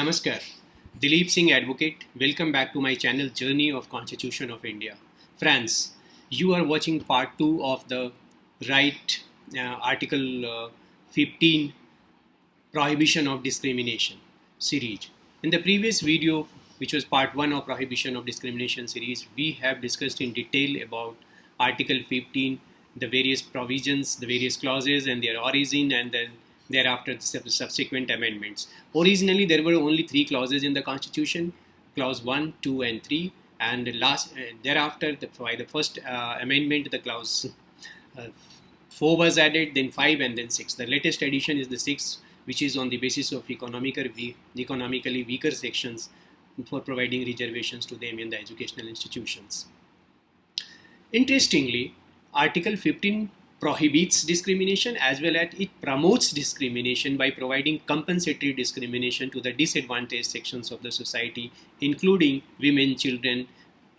Namaskar, Dilip Singh Advocate. Welcome back to my channel Journey of Constitution of India. Friends, you are watching part 2 of the right article 15 Prohibition of Discrimination series. In the previous video, which was part 1 of Prohibition of Discrimination series, we have discussed in detail about article 15, the various provisions, the various clauses and their origin, and then thereafter the subsequent amendments. Originally, there were only 3 clauses in the Constitution, clause 1, 2 and 3, and thereafter by the first amendment, the clause 4 was added, then 5 and then 6. The latest addition is the 6, which is on the basis of economically weaker sections for providing reservations to them in the educational institutions. Interestingly, Article 15 prohibits discrimination as well as it promotes discrimination by providing compensatory discrimination to the disadvantaged sections of the society, including women, children,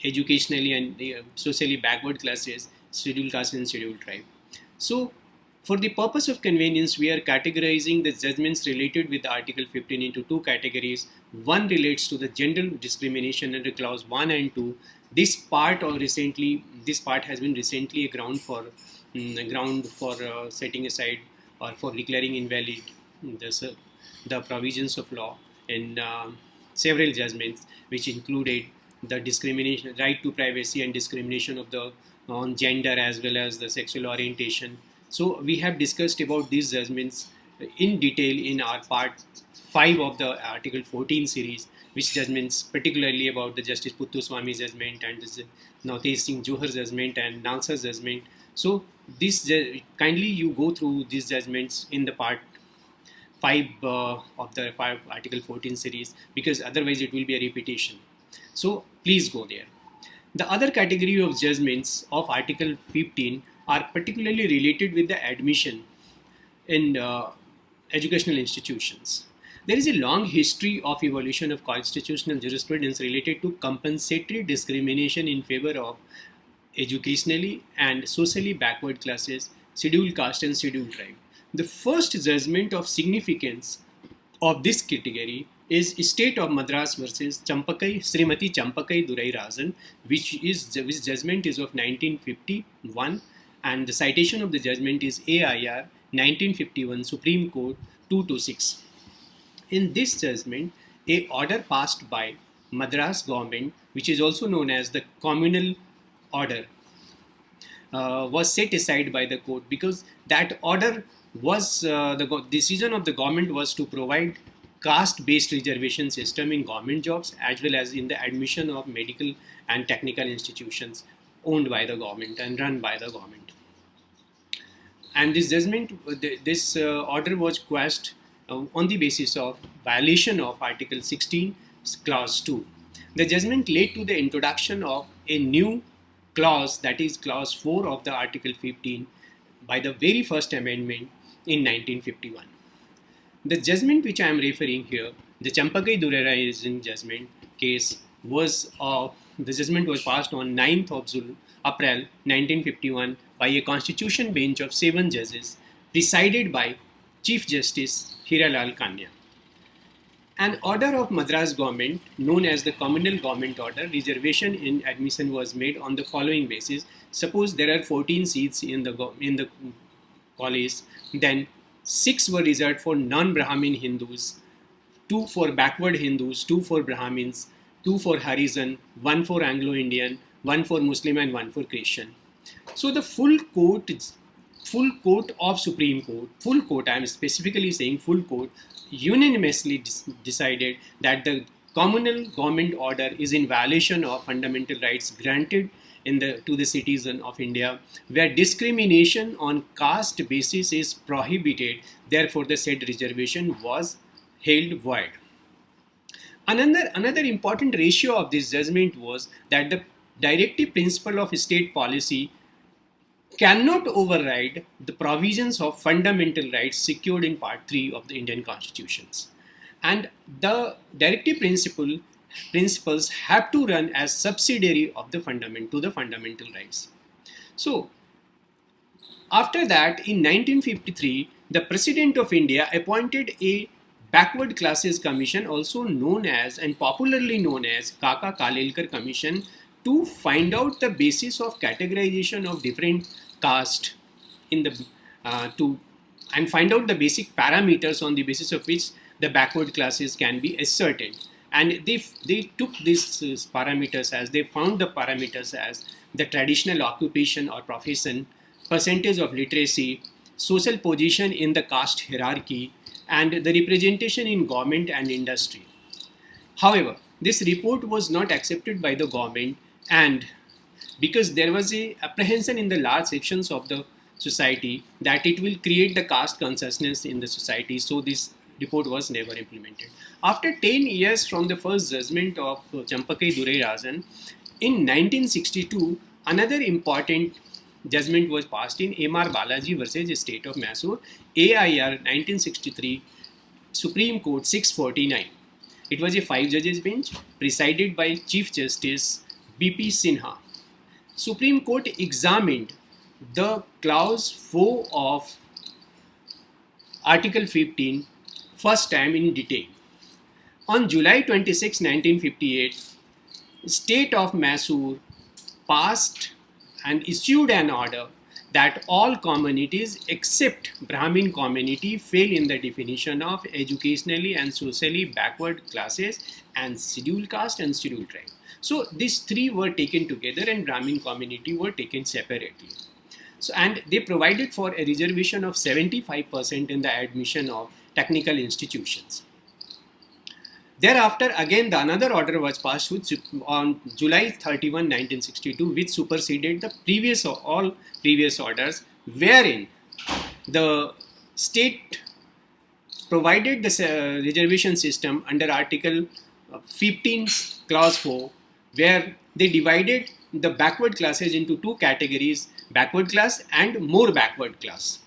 educationally and socially backward classes, scheduled caste and scheduled tribe. So, for the purpose of convenience, we are categorizing the judgments related with Article 15 into 2 categories. One relates to the general discrimination under clause 1 and 2. This part has been recently a ground for setting aside or for declaring invalid the provisions of law in several judgments, which included the discrimination, right to privacy, and discrimination on gender as well as the sexual orientation. So we have discussed about these judgments in detail in our part 5 of the Article 14 series, which judgments particularly about the Justice Puttaswamy judgment and the Navtej Singh Johar judgment and Nalsa judgment. So kindly you go through these judgments in the part 5 of the Article 14 series, because otherwise it will be a repetition. So please go there. The other category of judgments of Article 15 are particularly related with the admission in educational institutions. There is a long history of evolution of constitutional jurisprudence related to compensatory discrimination in favor of educationally and socially backward classes, scheduled caste and scheduled tribe. The first judgment of significance of this category is State of Madras versus Srimati Champakai Durai Rajan, which judgment is of 1951, and the citation of the judgment is AIR 1951 Supreme Court 226. In this judgment, a order passed by Madras government, which is also known as the communal order, was set aside by the court, because that order was the decision of the government was to provide caste-based reservation system in government jobs as well as in the admission of medical and technical institutions owned by the government and run by the government. And this judgment, this order was quashed on the basis of violation of Article 16, Clause 2. The judgment led to the introduction of a new clause, that is Clause 4 of the Article 15, by the very first amendment in 1951. The judgment which I am referring here, the Champakai Durai Rajan judgment case, the judgment was passed on 9th of April 1951 by a constitution bench of 7 judges presided by Chief Justice Hiralal Kanya. An order of Madras government, known as the Communal Government Order, reservation in admission was made on the following basis. Suppose there are 14 seats in the college, then 6 were reserved for non-Brahmin Hindus, 2 for backward Hindus, 2 for Brahmins, 2 for Harijan, 1 for Anglo-Indian, 1 for Muslim and 1 for Christian. So the full court of Supreme Court, I am specifically saying full court, unanimously decided that the communal government order is in violation of fundamental rights granted to the citizen of India, where discrimination on caste basis is prohibited. Therefore, the said reservation was held void. Another important ratio of this judgment was that the directive principle of state policy cannot override the provisions of fundamental rights secured in Part 3 of the Indian Constitutions. And the directive principles have to run as subsidiary of the fundamental rights. So, after that, in 1953, the President of India appointed a Backward Classes Commission, also known as and popularly known as Kaka Kalelkar Commission, to find out the basis of categorization of different caste in the to and find out the basic parameters on the basis of which the backward classes can be ascertained. And they took these parameters as they found the parameters as the traditional occupation or profession, percentage of literacy, social position in the caste hierarchy, and the representation in government and industry. However, this report was not accepted by the government, and because there was a apprehension in the large sections of the society that it will create the caste consciousness in the society, so this report was never implemented. After 10 years from the first judgment of Champakai Durairazan, in 1962, another important judgment was passed in M.R. Balaji versus State of Mysore, AIR 1963, Supreme Court 649. It was a 5 judges bench presided by Chief Justice B.P. Sinha. Supreme Court examined the clause 4 of Article 15 first time in detail. On July 26, 1958, State of Mysore passed and issued an order that all communities except Brahmin community fail in the definition of educationally and socially backward classes and scheduled caste and scheduled tribe. So these three were taken together and Brahmin community were taken separately. So, and they provided for a reservation of 75% in the admission of technical institutions. Thereafter, again, another order was passed on July 31, 1962, which superseded the all previous orders, wherein the state provided the reservation system under Article 15, Clause 4, where they divided the backward classes into two categories, backward class and more backward class,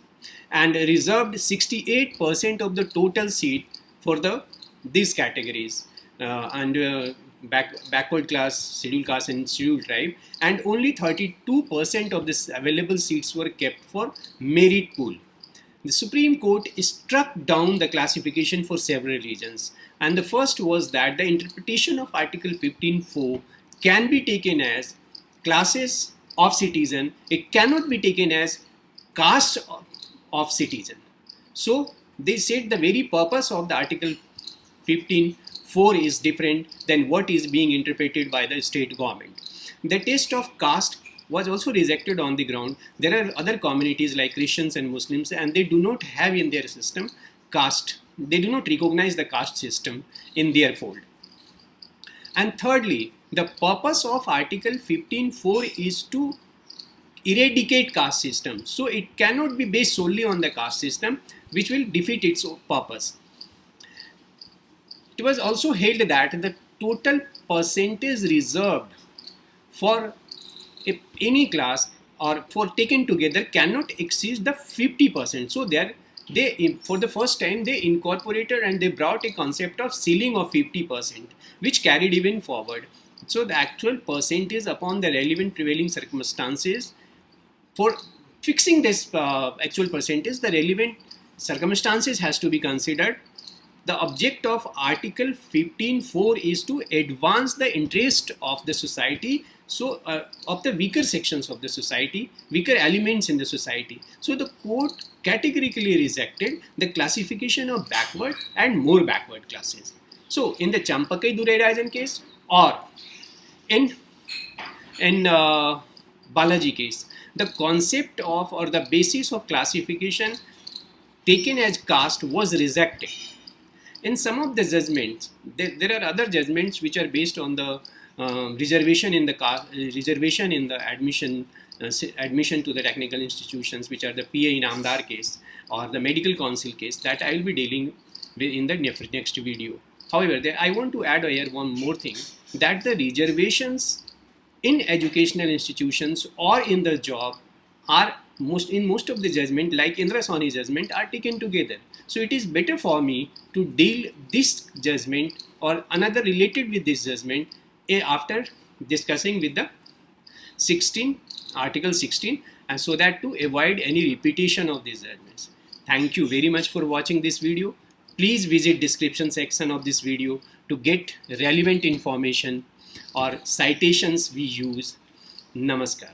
and reserved 68% of the total seat for these categories backward class, scheduled caste and scheduled tribe, and only 32% of this available seats were kept for merit pool. The Supreme Court struck down the classification for several reasons, and the first was that the interpretation of Article 15.4 can be taken as classes of citizen, it cannot be taken as caste of citizen. So they said the very purpose of the Article 15.4 is different than what is being interpreted by the state government. The test of caste was also rejected on the ground. There are other communities like Christians and Muslims, and they do not have in their system caste. They do not recognize the caste system in their fold. And thirdly, the purpose of Article 15.4 is to eradicate caste system. So it cannot be based solely on the caste system, which will defeat its purpose. It was also held that the total percentage reserved for any class or for taken together cannot exceed the 50%. So they for the first time they incorporated and they brought a concept of ceiling of 50%, which carried even forward. So the actual percentage upon the relevant prevailing circumstances, for fixing this actual percentage, the relevant circumstances has to be considered. The object of Article 15.4 is to advance the interest of the society, so of the weaker sections of the society, weaker elements in the society. So the court categorically rejected the classification of backward and more backward classes. So in the Champakai Durairazan case or in Balaji case, the concept of or the basis of classification taken as caste was rejected. In some of the judgments, there are other judgments which are based on the reservation in the admission to the technical institutions, which are the PA Inamdar case or the medical council case, that I will be dealing with in the next video. However, I want to add here one more thing, that the reservations in educational institutions or in the job are in most of the judgment, like Indra Sawhney judgment, are taken together. So it is better for me to deal this judgment or another related with this judgment after discussing with the Article 16, and so that to avoid any repetition of these judgments. Thank you very much for watching this video. Please visit description section of this video to get relevant information or citations we use. Namaskar.